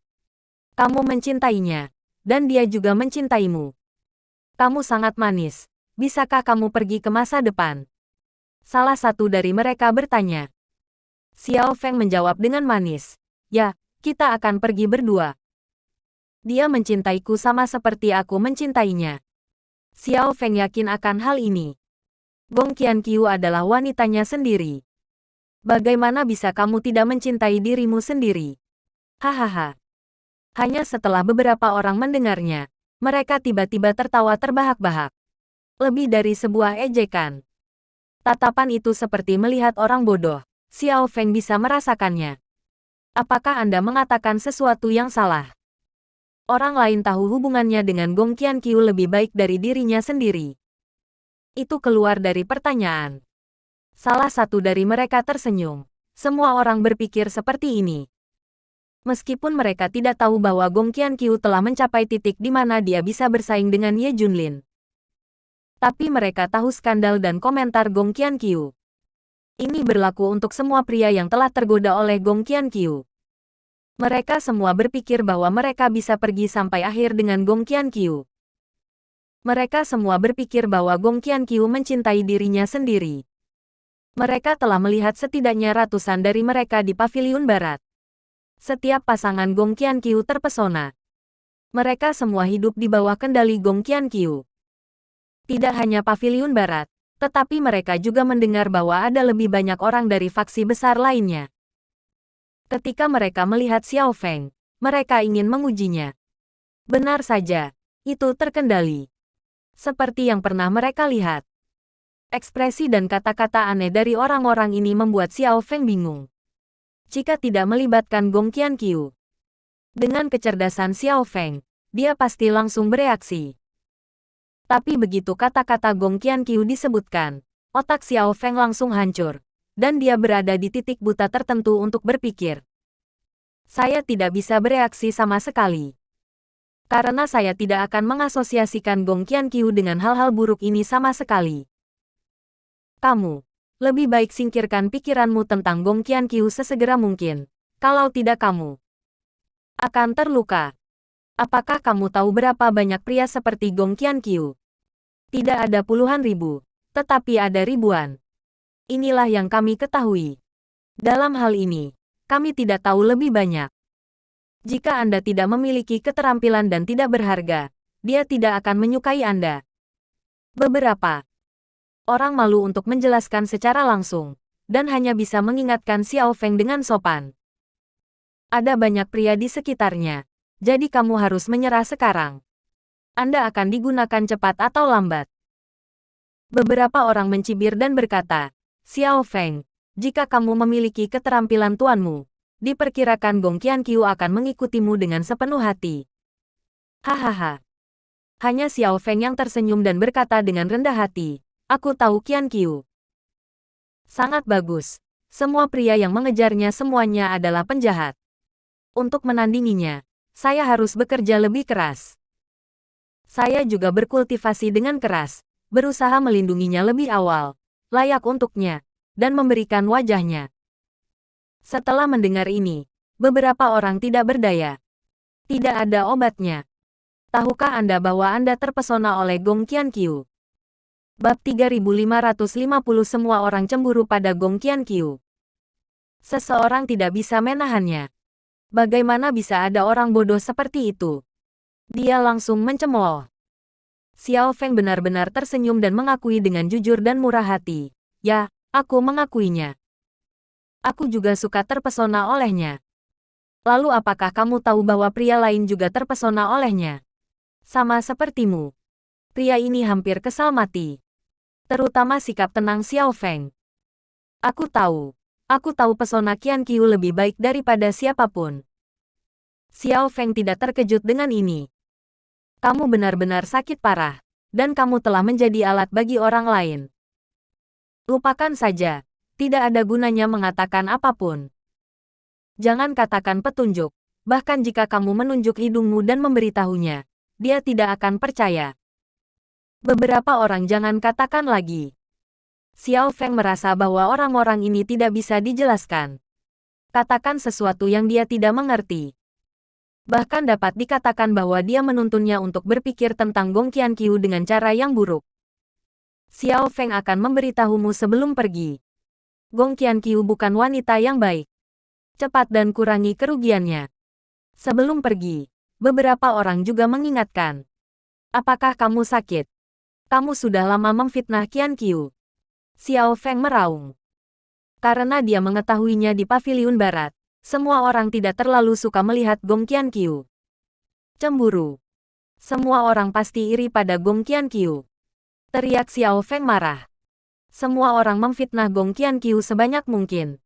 A: Kamu mencintainya, dan dia juga mencintaimu. Kamu sangat manis. Bisakah kamu pergi ke masa depan? Salah satu dari mereka bertanya. Xiao Feng menjawab dengan manis. Ya, kita akan pergi berdua. Dia mencintaiku sama seperti aku mencintainya. Xiao Feng yakin akan hal ini. Gong Qianqiu adalah wanitanya sendiri. Bagaimana bisa kamu tidak mencintai dirimu sendiri? Hahaha. Hanya setelah beberapa orang mendengarnya, mereka tiba-tiba tertawa terbahak-bahak. Lebih dari sebuah ejekan. Tatapan itu seperti melihat orang bodoh. Xiao Feng bisa merasakannya. Apakah Anda mengatakan sesuatu yang salah? Orang lain tahu hubungannya dengan Gong Qianqiu lebih baik dari dirinya sendiri. Itu keluar dari pertanyaan. Salah satu dari mereka tersenyum. Semua orang berpikir seperti ini. Meskipun mereka tidak tahu bahwa Gong Qianqiu telah mencapai titik di mana dia bisa bersaing dengan Ye Junlin. Tapi mereka tahu skandal dan komentar Gong Qianqiu. Ini berlaku untuk semua pria yang telah tergoda oleh Gong Qianqiu. Mereka semua berpikir bahwa mereka bisa pergi sampai akhir dengan Gong Qianqiu. Mereka semua berpikir bahwa Gong Qianqiu mencintai dirinya sendiri. Mereka telah melihat setidaknya ratusan dari mereka di Paviliun Barat. Setiap pasangan Gong Qianqiu terpesona. Mereka semua hidup di bawah kendali Gong Qianqiu. Tidak hanya Paviliun Barat, tetapi mereka juga mendengar bahwa ada lebih banyak orang dari faksi besar lainnya. Ketika mereka melihat Xiao Feng, mereka ingin mengujinya. Benar saja, itu terkendali. Seperti yang pernah mereka lihat. Ekspresi dan kata-kata aneh dari orang-orang ini membuat Xiao Feng bingung. Jika tidak melibatkan Gong Qianqiu. Dengan kecerdasan Xiao Feng, dia pasti langsung bereaksi. Tapi begitu kata-kata Gong Qianqiu disebutkan, otak Xiao Feng langsung hancur. Dan dia berada di titik buta tertentu untuk berpikir. Saya tidak bisa bereaksi sama sekali. Karena saya tidak akan mengasosiasikan Gong Qianqiu dengan hal-hal buruk ini sama sekali. Kamu, lebih baik singkirkan pikiranmu tentang Gong Qianqiu sesegera mungkin. Kalau tidak kamu akan terluka. Apakah kamu tahu berapa banyak pria seperti Gong Qianqiu? Tidak ada puluhan ribu, tetapi ada ribuan. Inilah yang kami ketahui. Dalam hal ini, kami tidak tahu lebih banyak. Jika Anda tidak memiliki keterampilan dan tidak berharga, dia tidak akan menyukai Anda. Beberapa orang malu untuk menjelaskan secara langsung, dan hanya bisa mengingatkan Xiao Feng dengan sopan. Ada banyak pria di sekitarnya, jadi kamu harus menyerah sekarang. Anda akan digunakan cepat atau lambat. Beberapa orang mencibir dan berkata, Xiao Feng, jika kamu memiliki keterampilan tuanmu, diperkirakan Gong Qianqiu akan mengikutimu dengan sepenuh hati. Hahaha. Hanya Xiao Feng yang tersenyum dan berkata dengan rendah hati, aku tahu Qianqiu. Sangat bagus. Semua pria yang mengejarnya semuanya adalah penjahat. Untuk menandinginya, saya harus bekerja lebih keras. Saya juga berkultivasi dengan keras, berusaha melindunginya lebih awal. Layak untuknya, dan memberikan wajahnya. Setelah mendengar ini, beberapa orang tidak berdaya. Tidak ada obatnya. Tahukah Anda bahwa Anda terpesona oleh Gong Qianqiu? Bab 3550 semua orang cemburu pada Gong Qianqiu. Seseorang tidak bisa menahannya. Bagaimana bisa ada orang bodoh seperti itu? Dia langsung mencemooh. Xiao Feng benar-benar tersenyum dan mengakui dengan jujur dan murah hati. Ya, aku mengakuinya. Aku juga suka terpesona olehnya. Lalu apakah kamu tahu bahwa pria lain juga terpesona olehnya? Sama sepertimu. Pria ini hampir kesal mati. Terutama sikap tenang Xiao Feng. Aku tahu pesona Qianqiu lebih baik daripada siapapun. Xiao Feng tidak terkejut dengan ini. Kamu benar-benar sakit parah, dan kamu telah menjadi alat bagi orang lain. Lupakan saja, tidak ada gunanya mengatakan apapun. Jangan katakan petunjuk, bahkan jika kamu menunjuk hidungmu dan memberitahunya, dia tidak akan percaya. Beberapa orang jangan katakan lagi. Xiao Feng merasa bahwa orang-orang ini tidak bisa dijelaskan. Katakan sesuatu yang dia tidak mengerti. Bahkan dapat dikatakan bahwa dia menuntunnya untuk berpikir tentang Gong Qianqiu dengan cara yang buruk. Xiao Feng akan memberitahumu sebelum pergi. Gong Qianqiu bukan wanita yang baik. Cepat dan kurangi kerugiannya. Sebelum pergi, beberapa orang juga mengingatkan. Apakah kamu sakit? Kamu sudah lama memfitnah Qianqiu. Xiao Feng meraung. Karena dia mengetahuinya di Paviliun Barat. Semua orang tidak terlalu suka melihat Gong Qianqiu. Cemburu. Semua orang pasti iri pada Gong Qianqiu. Teriak Xiao Feng marah. Semua orang memfitnah Gong Qianqiu sebanyak mungkin.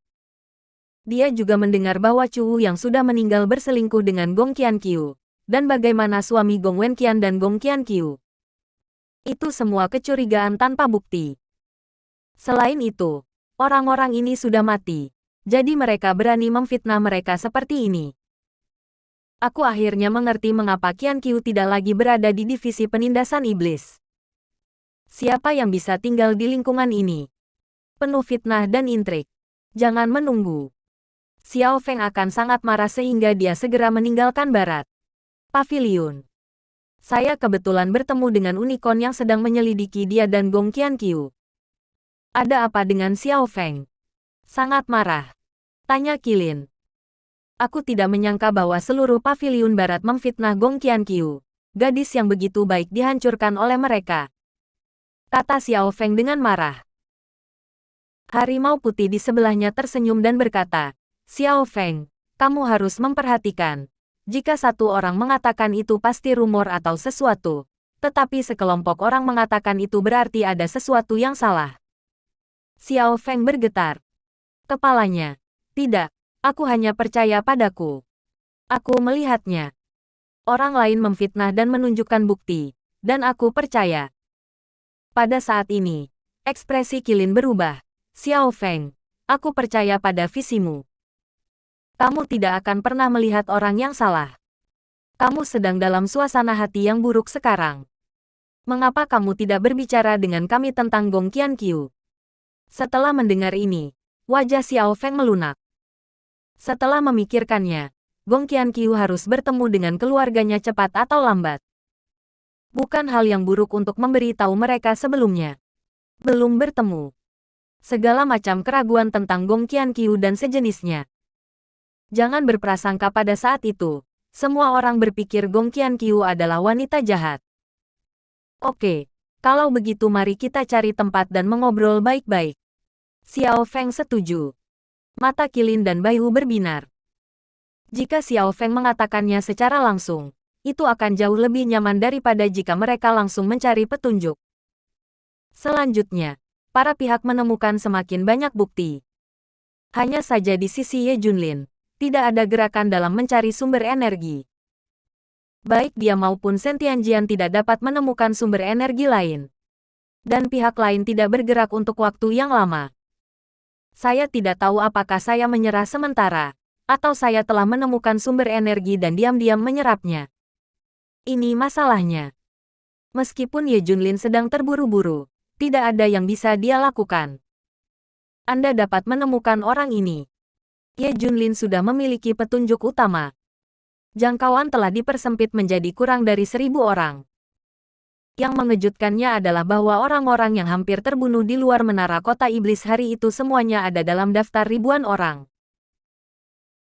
A: Dia juga mendengar bahwa Chu yang sudah meninggal berselingkuh dengan Gong Qianqiu. Dan bagaimana suami Gong Wenqian dan Gong Qianqiu. Itu semua kecurigaan tanpa bukti. Selain itu, orang-orang ini sudah mati. Jadi mereka berani memfitnah mereka seperti ini. Aku akhirnya mengerti mengapa Qianqiu tidak lagi berada di divisi penindasan iblis. Siapa yang bisa tinggal di lingkungan ini? Penuh fitnah dan intrik. Jangan menunggu. Xiao Feng akan sangat marah sehingga dia segera meninggalkan barat paviliun. Saya kebetulan bertemu dengan unicorn yang sedang menyelidiki dia dan Gong Qianqiu. Ada apa dengan Xiao Feng? Sangat marah. Tanya Qilin. Aku tidak menyangka bahwa seluruh paviliun barat memfitnah Gong Qianqiu. Gadis yang begitu baik dihancurkan oleh mereka. Kata Xiao Feng dengan marah. Harimau putih di sebelahnya tersenyum dan berkata, Xiao Feng, kamu harus memperhatikan. Jika satu orang mengatakan itu pasti rumor atau sesuatu. Tetapi sekelompok orang mengatakan itu berarti ada sesuatu yang salah. Xiao Feng bergetar. Kepalanya. Tidak, aku hanya percaya padaku. Aku melihatnya. Orang lain memfitnah dan menunjukkan bukti. Dan aku percaya. Pada saat ini, ekspresi Qilin berubah. Xiao Feng, aku percaya pada visimu. Kamu tidak akan pernah melihat orang yang salah. Kamu sedang dalam suasana hati yang buruk sekarang. Mengapa kamu tidak berbicara dengan kami tentang Gong Qianqiu? Setelah mendengar ini, wajah Xiao Feng melunak. Setelah memikirkannya, Gong Qianqiu harus bertemu dengan keluarganya cepat atau lambat. Bukan hal yang buruk untuk memberi tahu mereka sebelumnya. Belum bertemu. Segala macam keraguan tentang Gong Qianqiu dan sejenisnya. Jangan berprasangka pada saat itu. Semua orang berpikir Gong Qianqiu adalah wanita jahat. Oke, kalau begitu mari kita cari tempat dan mengobrol baik-baik. Xiao Feng setuju. Mata Qilin dan Baihu berbinar. Jika Xiao Feng mengatakannya secara langsung, itu akan jauh lebih nyaman daripada jika mereka langsung mencari petunjuk. Selanjutnya, para pihak menemukan semakin banyak bukti. Hanya saja di sisi Ye Junlin, tidak ada gerakan dalam mencari sumber energi. Baik dia maupun Shen Tianjian tidak dapat menemukan sumber energi lain. Dan pihak lain tidak bergerak untuk waktu yang lama. Saya tidak tahu apakah saya menyerah sementara, atau saya telah menemukan sumber energi dan diam-diam menyerapnya. Ini masalahnya. Meskipun Ye Junlin sedang terburu-buru, tidak ada yang bisa dia lakukan. Anda dapat menemukan orang ini. Ye Junlin sudah memiliki petunjuk utama. Jangkauan telah dipersempit menjadi kurang dari 1.000 orang. Yang mengejutkannya adalah bahwa orang-orang yang hampir terbunuh di luar menara kota iblis hari itu semuanya ada dalam daftar ribuan orang.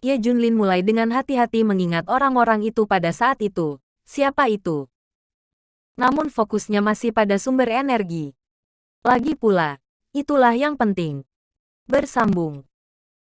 A: Ye Junlin mulai dengan hati-hati mengingat orang-orang itu pada saat itu. Siapa itu? Namun fokusnya masih pada sumber energi. Lagi pula, itulah yang penting. Bersambung.